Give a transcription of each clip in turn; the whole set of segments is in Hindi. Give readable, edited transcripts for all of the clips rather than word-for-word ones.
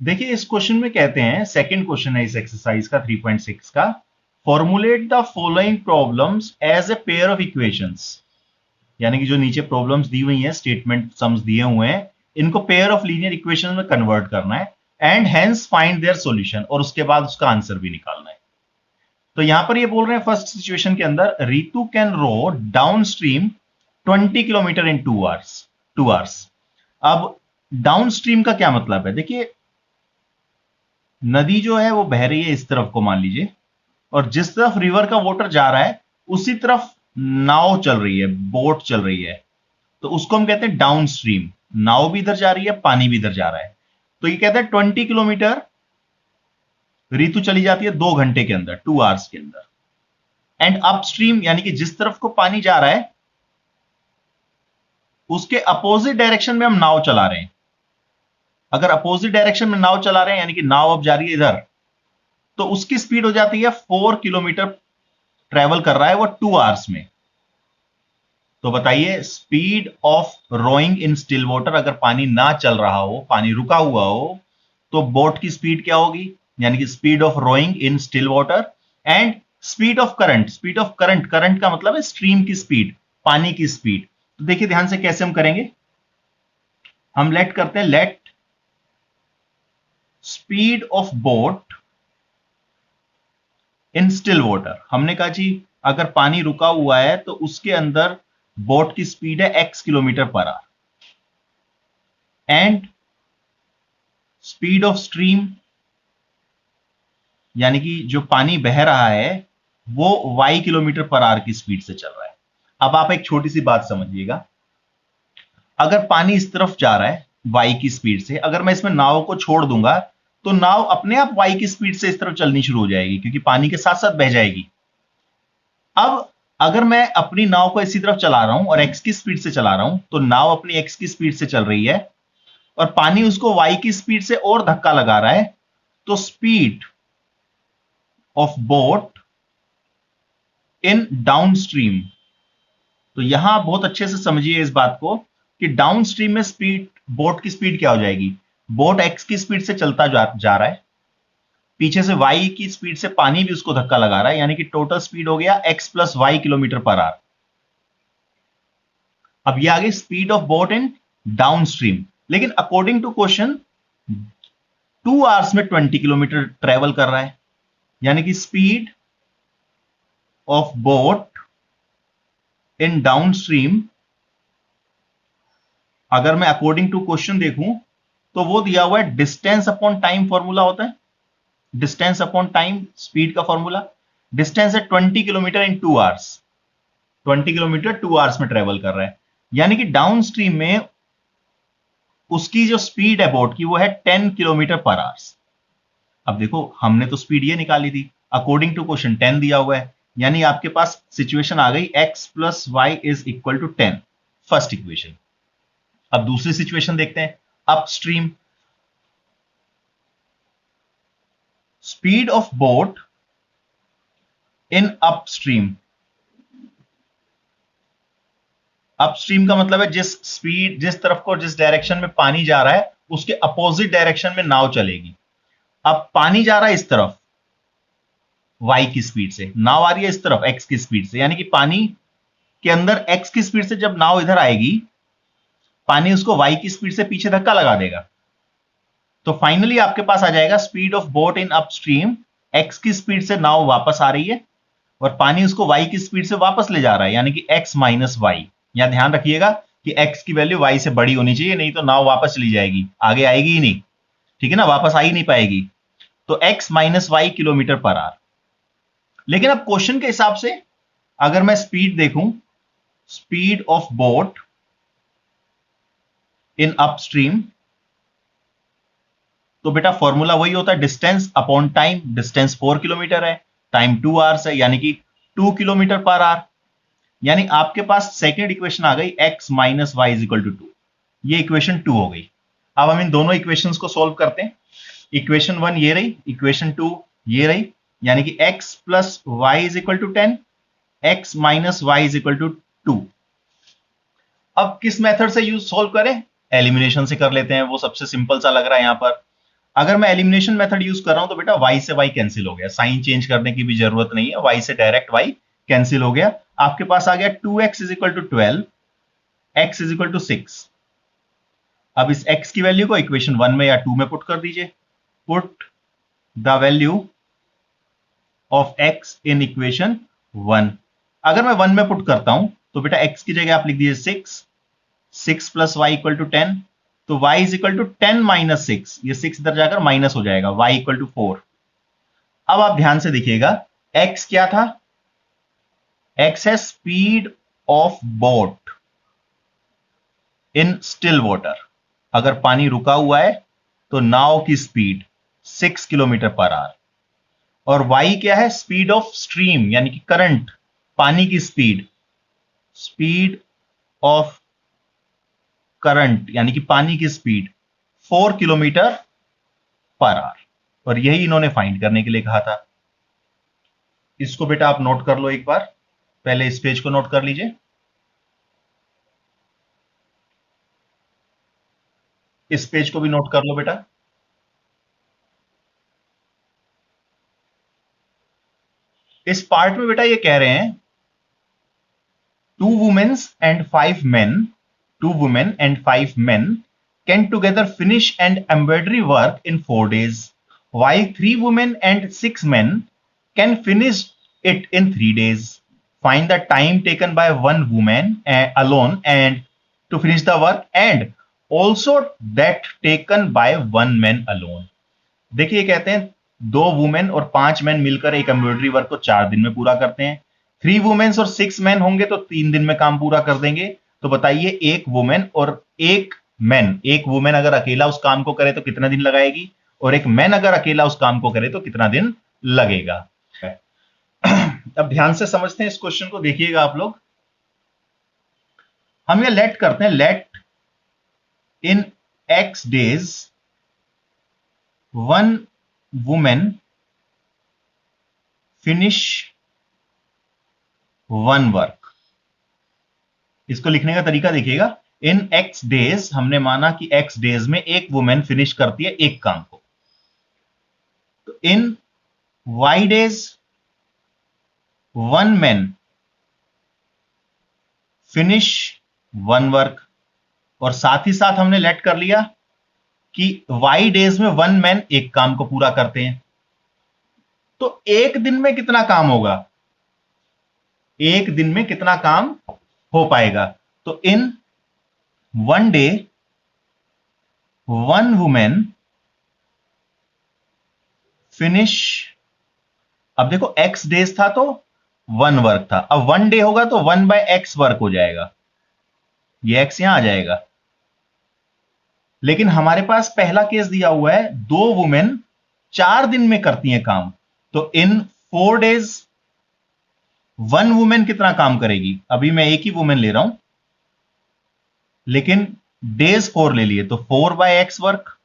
देखिए इस क्वेश्चन में कहते हैं, सेकंड क्वेश्चन है इस एक्सरसाइज का 3.6 का, formulate the following problems as a pair of equations. यानी कि जो नीचे प्रॉब्लम्स दी हुई हैं, स्टेटमेंट सम्स दिए हुए हैं, इनको पेयर ऑफ लीनियर इक्वेशन में कन्वर्ट करना है and hence find their solution, और उसके बाद उसका आंसर भी निकालना है। तो यहां पर ये बोल रहे हैं फर्स्ट सिचुएशन के अंदर, Ritu can row downstream 20 kilometre in 2 hours. अब डाउन स्ट्रीम का क्या मतलब है? देखिए नदी जो है वो बह रही है इस तरफ को मान लीजिए, और जिस तरफ रिवर का वाटर जा रहा है उसी तरफ नाव चल रही है, बोट चल रही है, तो उसको हम कहते हैं डाउन स्ट्रीम। नाव भी इधर जा रही है, पानी भी इधर जा रहा है। तो ये कहते हैं 20 किलोमीटर रीतु चली जाती है 2 घंटे के अंदर, 2 आवर्स के अंदर। एंड अपस्ट्रीम यानी कि जिस तरफ को पानी जा रहा है उसके अपोजिट डायरेक्शन में हम नाव चला रहे हैं। अगर अपोजिट डायरेक्शन में नाव चला रहे हैं यानी कि नाव अब जा रही है इधर, तो उसकी स्पीड हो जाती है 4 किलोमीटर ट्रेवल कर रहा है वो 2 आवर्स में। तो बताइए speed of rowing in still water, अगर पानी ना चल रहा हो, पानी रुका हुआ हो, तो बोट की स्पीड क्या होगी? यानी कि speed of rowing in still water and speed of current. Speed of current, current का मतलब है स्ट्रीम की स्पीड, पानी की स्पीड। तो देखिए ध्यान से कैसे हम करेंगे, हम लेट करते हैं, let speed of boat in still water. हमने कहा जी अगर पानी रुका हुआ है तो उसके अंदर बोट की स्पीड है x kilometre per our, and speed of stream यानी कि जो पानी बह रहा है वो y किलोमीटर पर आवर की स्पीड से चल रहा है। अब आप एक छोटी सी बात समझिएगा, अगर पानी इस तरफ जा रहा है y की स्पीड से, अगर मैं इसमें नाव को छोड़ दूंगा तो नाव अपने आप y की स्पीड से इस तरफ चलनी शुरू हो जाएगी, क्योंकि पानी के साथ साथ बह जाएगी। अब अगर मैं अपनी नाव को इसी तरफ चला रहा हूं और x की स्पीड से चला रहा हूं, तो नाव अपनी x की स्पीड से चल रही है और पानी उसको y की स्पीड से और धक्का लगा रहा है, तो speed of boat in down stream. तो यहां बहुत अच्छे से समझिए इस बात को कि डाउन स्ट्रीम में स्पीड, बोट की स्पीड क्या हो जाएगी? बोट x की स्पीड से चलता जा रहा है, पीछे से y की स्पीड से पानी भी उसको धक्का लगा रहा है, यानी कि टोटल स्पीड हो गया x plus Y kilometre per hour. अब ये आ गई speed of boat in downstream. लेकिन अकॉर्डिंग टू क्वेश्चन 2 आवर्स में 20 किलोमीटर ट्रेवल कर रहा है, यानी कि speed of boat in downstream, अगर मैं अकॉर्डिंग टू क्वेश्चन देखूं तो वो दिया हुआ है डिस्टेंस अपॉन टाइम फॉर्मूला होता है, डिस्टेंस अपॉन टाइम स्पीड का फॉर्मूला। डिस्टेंस है 20 kilometre in 2 hours, 20 kilometre 2 hours में ट्रेवल कर रहा है, यानी कि डाउन स्ट्रीम में उसकी जो स्पीड है बोट की वो है 10 किलोमीटर पर आवर्स। अब देखो हमने तो स्पीड ये निकाली थी, अकॉर्डिंग टू क्वेश्चन 10 दिया हुआ है, यानी आपके पास सिचुएशन आ गई x plus Y is equal to 10, first equation. अब दूसरी सिचुएशन देखते हैं, upstream. Speed of boat in upstream, upstream का मतलब है जिस स्पीड, जिस तरफ को, जिस डायरेक्शन में पानी जा रहा है उसके अपोजिट डायरेक्शन में नाव चलेगी। अब पानी जा रहा है इस तरफ y की स्पीड से, नाव आ रही है इस तरफ x की स्पीड से, यानी कि पानी के अंदर x की स्पीड से जब नाव इधर आएगी, पानी उसको y की स्पीड से पीछे धक्का लगा देगा। तो फाइनली आपके पास आ जाएगा speed of boat in upstream, x की स्पीड से नाव वापस आ रही है और पानी उसको y की स्पीड से वापस ले जा रहा है, यानी कि x माइनस वाई। यहां ध्यान रखिएगा कि x की वैल्यू y से बड़ी होनी चाहिए, नहीं तो नाव वापस चली जाएगी, आगे आएगी ही नहीं, ठीक है ना, वापस आ ही नहीं पाएगी। तो x minus Y kilometre per hour. लेकिन अब क्वेश्चन के हिसाब से अगर मैं स्पीड देखूं, speed of boat in upstream, तो बेटा फॉर्मूला वही होता है distance upon time. Distance 4 kilometre है, टाइम 2 आवर्स है, यानी कि 2 किलोमीटर पर आवर। यानी आपके पास सेकेंड इक्वेशन आ गई x minus Y is equal to 2, ये इक्वेशन 2 हो गई। अब हम इन दोनों इक्वेशंस को सॉल्व करते हैं। इक्वेशन 1 ये रही, इक्वेशन 2 ये रही, यानी कि x plus Y is equal to 10, x minus Y is equal to 2। अब किस मेथड से यूज सोल्व करें? एलिमिनेशन से कर लेते हैं, वो सबसे सिंपल सा लग रहा है यहां पर। अगर मैं एलिमिनेशन मेथड यूज कर रहा हूं तो बेटा y से y कैंसिल हो गया, साइन चेंज करने की भी जरूरत नहीं है, y से डायरेक्ट y कैंसिल हो गया। आपके पास आ गया 2x is equal to 12, x is equal to 6। अब इस x की वैल्यू को इक्वेशन 1 में या 2 में पुट कर दीजिए। Put the value of x in equation 1। अगर मैं 1 में पुट करता हूं तो बेटा x की जगह आप लिख दीजिए 6 प्लस y इक्वल टू 10, तो y is equal to 10 minus 6, ये 6 इधर जाकर माइनस हो जाएगा, y इक्वल टू 4। अब आप ध्यान से देखिएगा x क्या था, x है speed of boat in still water. अगर पानी रुका हुआ है तो नाव की स्पीड 6 किलोमीटर पर आवर। और y क्या है, स्पीड ऑफ स्ट्रीम यानी कि करंट, पानी की स्पीड, स्पीड ऑफ करंट यानी कि पानी की स्पीड 4 किलोमीटर पर आवर। और यही इन्होंने फाइंड करने के लिए कहा था। इसको बेटा आप नोट कर लो एक बार, पहले इस पेज को नोट कर लीजिए, इस पेज को भी नोट कर लो बेटा। इस पार्ट में बेटा ये कह रहे हैं 2 women and 5 men, 2 women and 5 men can together finish an embroidery work in 4 days, while 3 women and 6 men can finish it in 3 days. Find the time taken by one woman alone and to finish the work and also that taken by one man alone. देखिए कहते हैं 2 वुमेन और 5 मैन मिलकर एक एम्ब्रॉयडरी वर्क को 4 दिन में पूरा करते हैं। 3 वुमेन्स और 6 मैन होंगे तो 3 दिन में काम पूरा कर देंगे। तो बताइए एक वुमेन और एक मैन, एक वुमेन अगर अकेला उस काम को करे तो कितना दिन लगाएगी, और एक मैन अगर अकेला उस काम को करे तो कितना दिन लगेगा। अब ध्यान से समझते हैं इस क्वेश्चन को, देखिएगा आप लोग। हम ये लेट करते हैं, लेट इन x days one women finish one work. इसको लिखने का तरीका देखिएगा, इन x डेज, हमने माना कि x डेज में एक वुमेन फिनिश करती है एक काम को, तो इन y days one man finish one work. और साथ ही साथ हमने लेट कर लिया कि y डेज में वन मैन एक काम को पूरा करते हैं। तो एक दिन में कितना काम होगा, एक दिन में कितना काम हो पाएगा, तो in one day one women finish. अब देखो x डेज था तो वन वर्क था, अब वन डे होगा तो 1/x वर्क हो जाएगा, ये x यहां आ जाएगा। लेकिन हमारे पास पहला केस दिया हुआ है 2 वुमेन 4 दिन में करती हैं काम, तो इन 4 डेज वन वुमेन कितना काम करेगी। अभी मैं एक ही वुमेन ले रहा हूं लेकिन डेज 4 ले लिए, तो 4/x वर्क,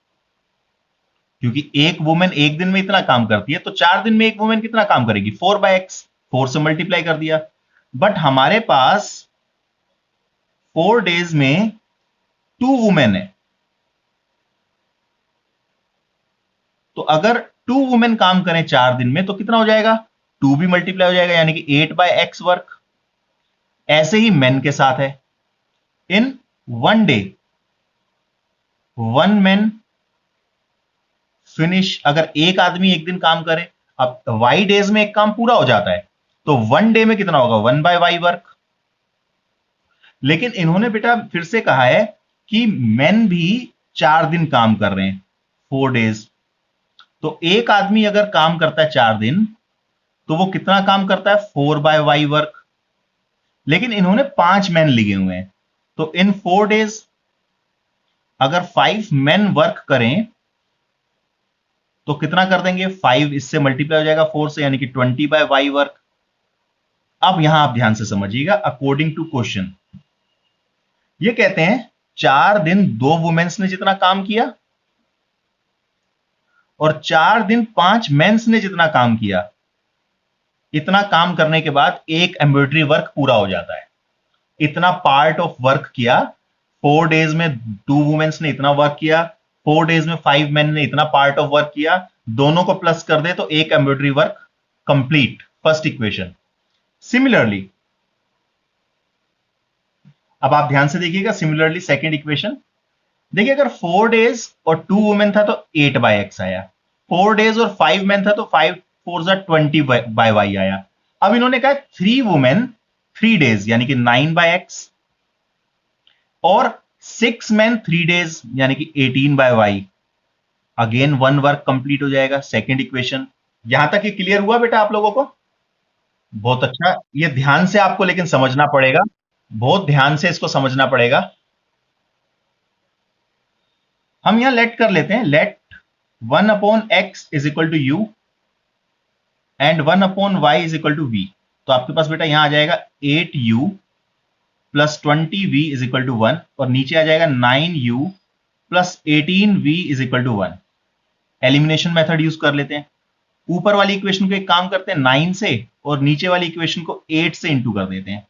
क्योंकि एक वुमेन एक दिन में इतना काम करती है, तो 4 दिन में एक वुमेन कितना काम करेगी, 4/x, 4 से मल्टीप्लाई कर दिया। बट हमारे पास 4 डेज में 2 वुमेन है, तो अगर 2 वुमेन काम करें 4 दिन में तो कितना हो जाएगा, 2 भी मल्टीप्लाई हो जाएगा, यानी कि 8/x वर्क। ऐसे ही मेन के साथ है, in one day one man finish. अगर एक आदमी एक दिन काम करे, अब y डेज में एक काम पूरा हो जाता है, तो वन डे में कितना होगा, 1/y वर्क। लेकिन इन्होंने बेटा फिर से कहा है कि मेन भी 4 दिन काम कर रहे हैं, 4 डेज। तो एक आदमी अगर काम करता है 4 दिन तो वो कितना काम करता है, 4/y वर्क। लेकिन इन्होंने 5 मैन लिखे हुए हैं, तो इन 4 डेज अगर 5 मैन वर्क करें तो कितना कर देंगे, 5 इससे मल्टीप्लाई हो जाएगा 4 से, यानी कि 20/y वर्क। अब यहां आप ध्यान से समझिएगा, अकॉर्डिंग टू क्वेश्चन ये कहते हैं 4 दिन 2 वुमेन्स ने जितना काम किया और 4 दिन 5 मेंस ने जितना काम किया, इतना काम करने के बाद एक एम्ब्रॉयडरी वर्क पूरा हो जाता है। इतना पार्ट ऑफ वर्क किया, 4 डेज में 2 वुमेन्स ने इतना वर्क किया, 4 डेज में 5 मैन ने इतना पार्ट ऑफ वर्क किया, दोनों को प्लस कर दे तो एक embroidery work complete, first equation. Similarly अब आप ध्यान से देखिएगा, सिमिलरली सेकेंड इक्वेशन देखिए, अगर 4 डेज और 2 वुमेन था तो 8/x आया, 4 डेज और 5 मैन था तो 5 4 20/y आया। अब इन्होंने कहा 3 वुमेन 3 डेज यानी कि 9/x और 6 मैन 3 डेज यानी कि 18/y। Again one work complete हो जाएगा, सेकेंड इक्वेशन। यहां तक ये क्लियर हुआ बेटा आप लोगों को? बहुत अच्छा, ये ध्यान से आपको लेकिन समझना पड़ेगा, बहुत ध्यान से इसको समझना पड़ेगा। हम यहां लेट कर लेते हैं, let 1/x is equal to you and 1/y is equal to we. तो आपके पास बेटा यहां आ जाएगा 8u plus 20v is equal to 1 और नीचे आ जाएगा 9u plus 18v is equal to 1। Elimination method use कर लेते हैं। ऊपर वाली इक्वेशन को एक काम करते हैं 9 से और नीचे वाली इक्वेशन को 8 से इंटू कर देते हैं।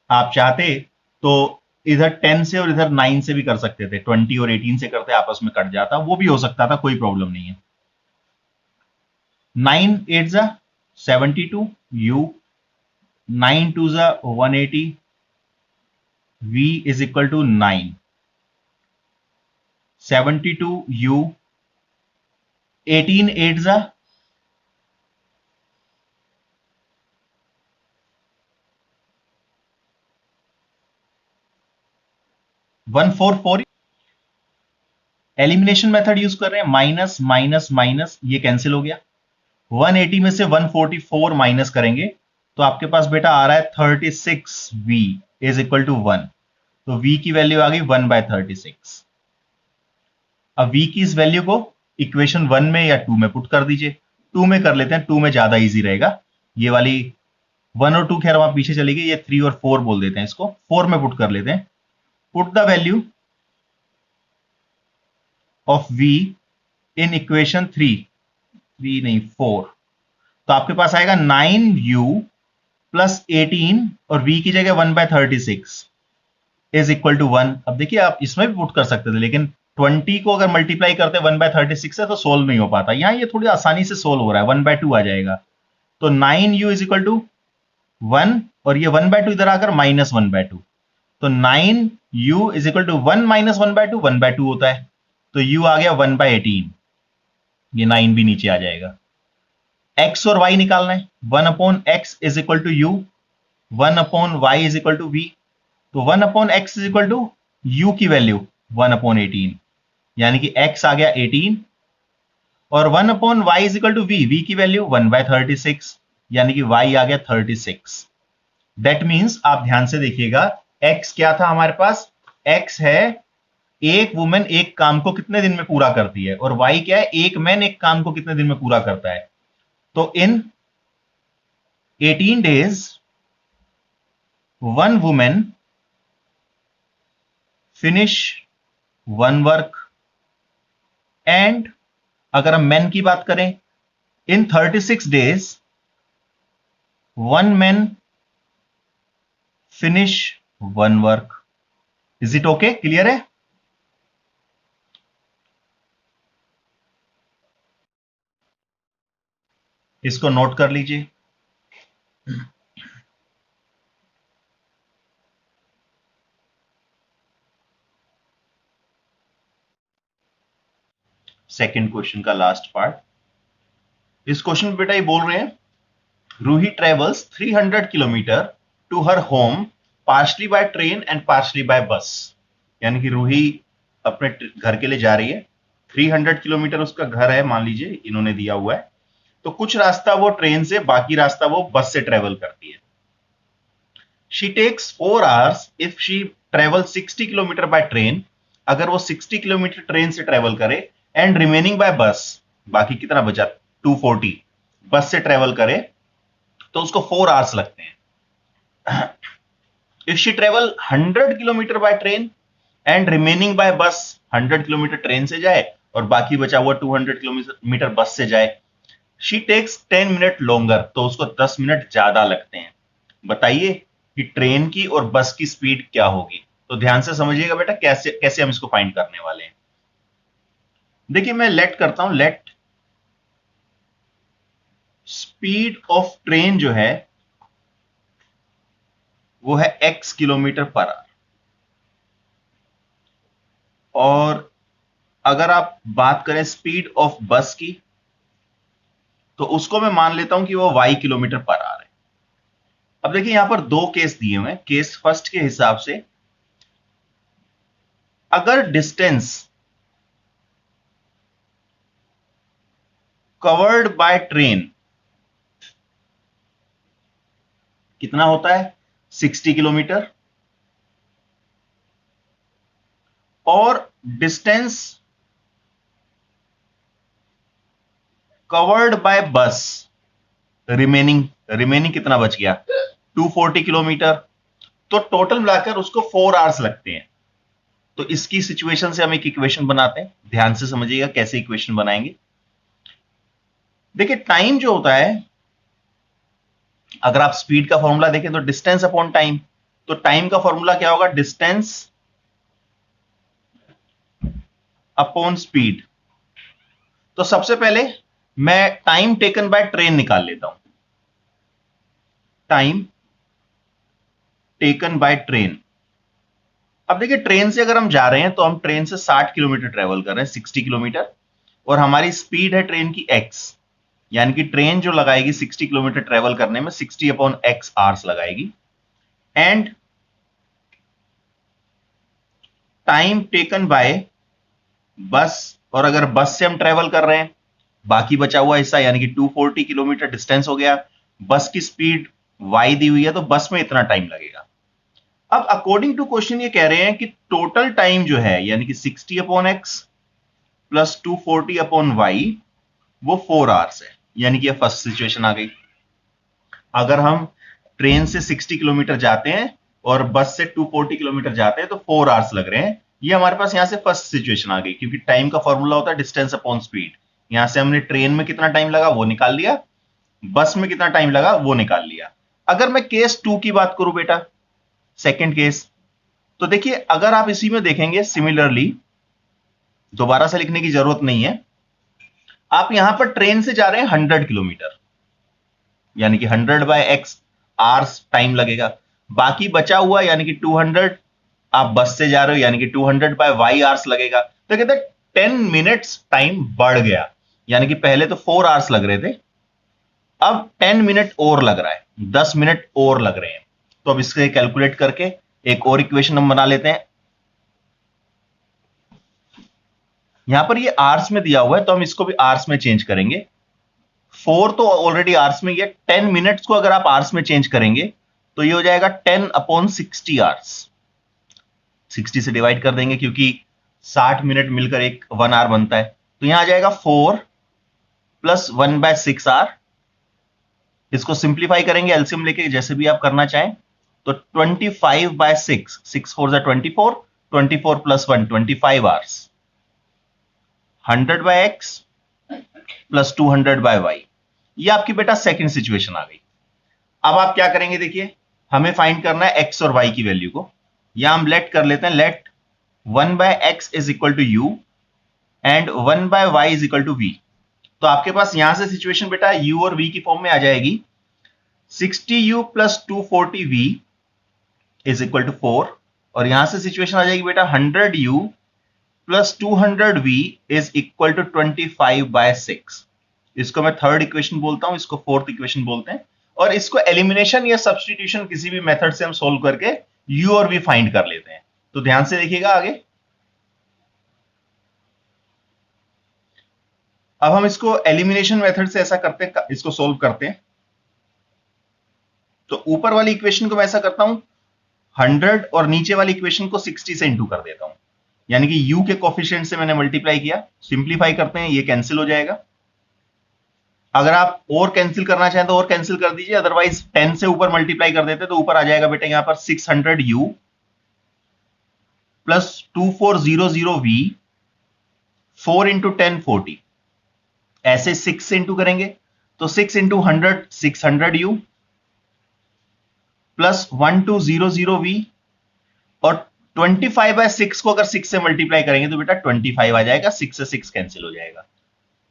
आप चाहते तो इधर 10 से और इधर 9 से भी कर सकते थे, 20 और 18 से करते आपस में कट जाता, वो भी हो सकता था, कोई प्रॉब्लम नहीं है। 9 8 जा 72 u, 9 2 जा 180 v is equal to 9, 72 u, 18 8 जा 144। एलिमिनेशन मेथड यूज कर रहे हैं, माइनस माइनस माइनस ये कैंसिल हो गया, 180 में से 144 माइनस करेंगे तो आपके पास बेटा आ रहा है 36v इज इक्वल टू 1। तो v की वैल्यू आ गई 1/36। अब v की इस वैल्यू को इक्वेशन 1 में या 2 में पुट कर दीजिए। 2 में कर लेते हैं, 2 में ज्यादा इजी रहेगा। ये वाली 1 और 2 खैर वहां पीछे चली गई, ये 3 और 4 बोल देते हैं इसको, 4 में पुट कर लेते हैं। Put the value of v in equation 3 नहीं 4। तो आपके पास आएगा 9u प्लस 18 और v की जगह 1/36 इज इक्वल टू 1। अब देखिए आप इसमें भी पुट कर सकते थे, लेकिन 20 को अगर मल्टीप्लाई करते 1/36 से तो सोल्व नहीं हो पाता। यहां ये थोड़ी आसानी से सोल्व हो रहा है, 1/2 आ जाएगा। तो 9u इज इक्वल टू 1 और ये 1/2 इधर आकर -1/2। तो 9u is equal to 1 minus 1/2 1/2 होता है। तो u आ गया 1/18, ये 9 भी नीचे आ जाएगा। x और y निकालना है, 1/x is equal to u, 1/y is equal to v। तो 1/x is equal to u की वैल्यू 1/18 यानी कि x आ गया 18 और 1/y is equal to v की वैल्यू 1/36 यानी कि y आ गया 36। दैट मीन्स आप ध्यान से देखिएगा, x क्या था हमारे पास, x है एक वुमेन एक काम को कितने दिन में पूरा करती है, और y क्या है, एक मैन एक काम को कितने दिन में पूरा करता है। तो in 18 days one women finish one work and अगर हम मैन की बात करें, in 36 days one man finish one work. Is it okay, clear है? इसको नोट कर लीजिए। सेकंड क्वेश्चन का लास्ट पार्ट। इस क्वेश्चन में बेटा ये बोल रहे हैं, Roohi travels 300 kilometre to her home partially by train and partially by bus. यानी कि रूही अपने घर के लिए जा रही है, 300 किलोमीटर उसका घर है मान लीजिए, इन्होंने दिया हुआ है। तो कुछ रास्ता वो ट्रेन से, बाकी रास्ता वो बस से ट्रेवल करती है। She takes 4 hours if she travel 60 kilometre by train, अगर वो 60 किलोमीटर ट्रेन से ट्रेवल करे, एंड रिमेनिंग बाय बस, बाकी कितना बचा 240 बस से ट्रेवल करे, तो उसको 4 आवर्स लगते हैं। If she travel 100 kilometre by train and remaining by bus, 100 kilometre train से जाए और बाकी बचा हुआ 200 किलोमीटर बस से जाए, शी टेक्स 10 मिनट लॉन्गर, तो उसको 10 मिनट ज्यादा लगते हैं। बताइए कि ट्रेन की और बस की स्पीड क्या होगी। तो ध्यान से समझिएगा बेटा, कैसे कैसे हम इसको फाइंड करने वाले हैं। देखिए मैं लेट करता हूं, लेट स्पीड ऑफ ट्रेन जो है वो है x किलोमीटर पर आवर। और अगर आप बात करें स्पीड ऑफ बस की तो उसको मैं मान लेता हूं कि वो y किलोमीटर पर आवर है। अब देखिए यहां पर दो केस दिए हुए हैं। केस फर्स्ट के हिसाब से अगर डिस्टेंस कवर्ड बाय ट्रेन कितना होता है 60 किलोमीटर और डिस्टेंस कवर्ड बाय बस रिमेनिंग कितना बच गया 240 किलोमीटर। तो टोटल मिलाकर उसको 4 आवर्स लगते हैं। तो इसकी सिचुएशन से हम एक इक्वेशन बनाते हैं, ध्यान से समझिएगा कैसे इक्वेशन बनाएंगे। देखिए टाइम जो होता है, अगर आप स्पीड का फॉर्मूला देखें तो डिस्टेंस अपॉन टाइम। तो टाइम का फॉर्मूला क्या होगा, डिस्टेंस अपॉन स्पीड। तो सबसे पहले मैं टाइम टेकन बाय ट्रेन निकाल लेता हूं। Time taken by train. अब देखिए ट्रेन से अगर हम जा रहे हैं तो हम ट्रेन से 60 किलोमीटर ट्रेवल कर रहे हैं, 60 किलोमीटर, और हमारी स्पीड है ट्रेन की x, यानी कि ट्रेन जो लगाएगी 60 किलोमीटर ट्रेवल करने में 60 अपॉन x आवर्स लगाएगी। एंड टाइम टेकन बाय बस, और अगर बस से हम ट्रेवल कर रहे हैं बाकी बचा हुआ हिस्सा यानी कि 240 किलोमीटर डिस्टेंस हो गया। बस की स्पीड y दी हुई है तो बस में इतना टाइम लगेगा। अब अकॉर्डिंग टू क्वेश्चन ये कह रहे हैं कि टोटल टाइम जो है यानी कि 60 upon X plus 240 upon Y वो 4 आवर्स है। यानी कि फर्स्ट सिचुएशन आ गई। अगर हम ट्रेन से 60 किलोमीटर जाते हैं और बस से 240 किलोमीटर जाते हैं तो 4 आवर्स लग रहे हैं। ये हमारे पास यहां से फर्स्ट सिचुएशन आ गई, क्योंकि टाइम का फॉर्मूला होता है डिस्टेंस अपॉन स्पीड। यहां से हमने ट्रेन में कितना टाइम लगा वो निकाल लिया, बस में कितना टाइम लगा वो निकाल लिया। अगर मैं केस 2 की बात करूं बेटा, सेकेंड केस, तो देखिए अगर आप इसी में देखेंगे सिमिलरली, दोबारा से लिखने की जरूरत नहीं है। आप यहां पर ट्रेन से जा रहे हैं 100 किलोमीटर, यानी कि 100 बाय एक्स आवर्स टाइम लगेगा। बाकी बचा हुआ यानी कि 200 आप बस से जा रहे हो यानी कि 200 बाय वाई आवर्स लगेगा। तो कहते हैं 10 मिनट्स टाइम बढ़ गया, यानी कि पहले तो 4 आवर्स लग रहे थे, अब 10 मिनट और लग रहा है, 10 मिनट और लग रहे हैं। तो अब इसके कैलकुलेट करके एक और इक्वेशन हम बना लेते हैं। यहां पर ये आवर्स में दिया हुआ है तो हम इसको भी आवर्स में चेंज करेंगे। 4 तो ऑलरेडी आवर्स में ही है, 10 मिनट्स को अगर आप आवर्स में चेंज करेंगे तो ये हो जाएगा 10 अपॉन 60 आवर्स। 60 से डिवाइड कर देंगे क्योंकि 60 मिनट मिलकर एक 1 आवर बनता है। तो यहां आ जाएगा 4 प्लस 1 बाय 6 आवर। इसको सिंप्लीफाई करेंगे एलसीएम लेके, जैसे भी आप करना चाहें। तो 25 बाय 6, 6 4 जा 24, 24 plus 1 25 hours. 100 by x plus 200 by y. ये आपकी बेटा सेकंड सिचुएशन आ गई। अब आप क्या करेंगे, देखिए हमें फाइंड करना है एक्स और वाई की वैल्यू को। या हम लेट कर लेते हैं, let 1 by x is equal to you and 1 by y is equal to we. तो आपके पास यहां से सिचुएशन बेटा u और v की फॉर्म में आ जाएगी। 60u plus 240v is equal to 4, और यहां से सिचुएशन आ जाएगी बेटा 100u plus 200v is equal to 25 by 6। इसको मैं थर्ड इक्वेशन बोलता हूं, इसको फोर्थ इक्वेशन बोलते हैं। और इसको एलिमिनेशन या सब्सटीट्यूशन किसी भी मेथड से हम सोल्व करके u और v फाइंड कर लेते हैं। तो ध्यान से देखिएगा आगे। अब हम इसको एलिमिनेशन मेथड से ऐसा करते हैं, इसको सोल्व करते हैं। तो ऊपर वाली इक्वेशन को मैं ऐसा करता हूं 100 और नीचे वाली इक्वेशन को 60 से इंटू कर देता हूं, यानी कि u के कोफिशिएंट से मैंने मल्टीप्लाई किया। सिंप्लीफाई करते हैं, ये कैंसिल हो जाएगा। अगर आप और कैंसिल करना चाहें तो और कैंसिल कर दीजिए, अदरवाइज 10 से ऊपर मल्टीप्लाई कर देते तो ऊपर आ जाएगा बेटा यहां पर 600u प्लस 2400v 4 इंटू 10 40। ऐसे 6 से इंटू करेंगे तो 6 इंटू 100 600u प्लस 1200v और 25/6 को अगर 6 से मल्टीप्लाई करेंगे तो बेटा 25 आ जाएगा, 6 से 6 कैंसिल हो जाएगा।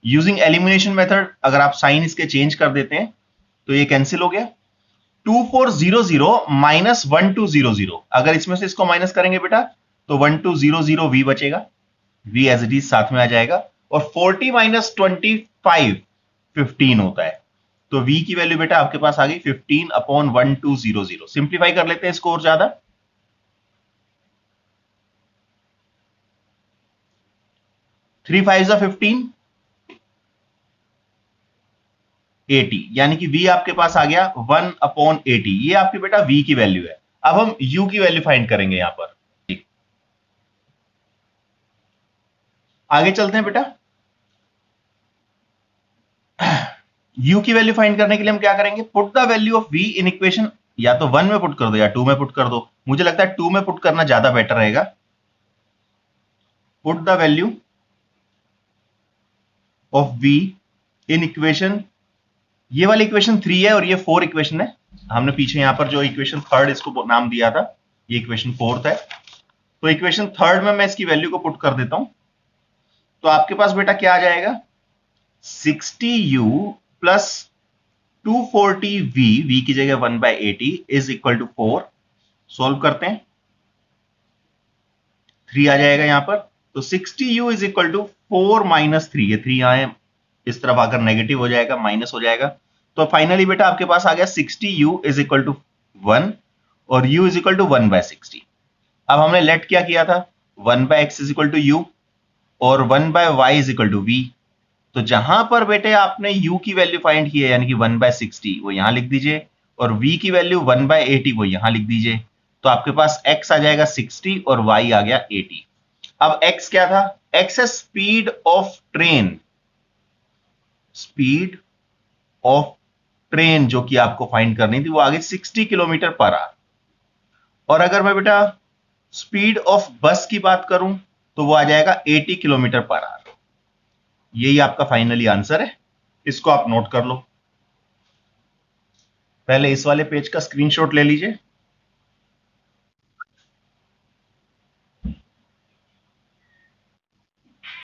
यूजिंग एलिमिनेशन मेथड अगर आप साइन इसके चेंज कर देते हैं तो ये कैंसिल हो गया। 2400 माइनस 1200, अगर इसमें से इसको माइनस करेंगे बेटा तो 1200 v बचेगा, v एज इट इज साथ में आ जाएगा। और 40 माइनस 25 15 होता है, तो v की वैल्यू बेटा आपके पास आ गई 15/1200। सिंप्लीफाई कर लेते हैं इसको और ज्यादा, 3 5 15 80, यानी कि v आपके पास आ गया 1/80। ये आपके बेटा v की वैल्यू है। अब हम u की वैल्यू फाइंड करेंगे यहां पर। आगे चलते हैं बेटा। u की वैल्यू फाइंड करने के लिए हम क्या करेंगे, put the value of v in equation, या तो 1 में पुट कर दो या 2 में पुट कर दो। मुझे लगता है 2 में पुट करना ज्यादा बेटर रहेगा। Put the value of v in equation, ये वाली इक्वेशन 3 है और ये 4 इक्वेशन है। हमने पीछे यहां पर जो इक्वेशन 3 इसको नाम दिया था, ये इक्वेशन 4 है। तो इक्वेशन 3 में मैं इसकी वैल्यू को पुट कर देता हूं, तो आपके पास बेटा क्या आ जाएगा, 60u प्लस 240v, v की जगह 1/80 इज इक्वल टू 4। सॉल्व करते हैं, 3 आ जाएगा यहां पर, तो 60u is equal to 4 minus 3, ये 3 आए इस तरफ आकर नेगेटिव हो जाएगा, माइनस हो जाएगा। तो फाइनली बेटा आपके पास आ गया 60u इज इक्वल टू 1 और u इज इक्वल टू 1/60। अब हमने लेट क्या किया था, 1/x is equal to u और 1/y is equal to v। तो जहां पर बेटे आपने u की वैल्यू फाइंड की है यानी कि 1/60, वो यहां लिख दीजिए, और v की वैल्यू 1/80 वो यहां लिख दीजिए। तो आपके पास x आ जाएगा 60 और y आ गया 80। अब x क्या था, x है speed of train, speed of train जो कि आपको फाइंड करनी थी, वो आ गई 60 किलोमीटर पर आवर। और अगर मैं बेटा स्पीड ऑफ बस की बात करूं तो वो आ जाएगा 80 किलोमीटर पर आवर। यही आपका फाइनली आंसर है, इसको आप नोट कर लो। पहले इस वाले पेज का स्क्रीनशॉट ले लीजिए।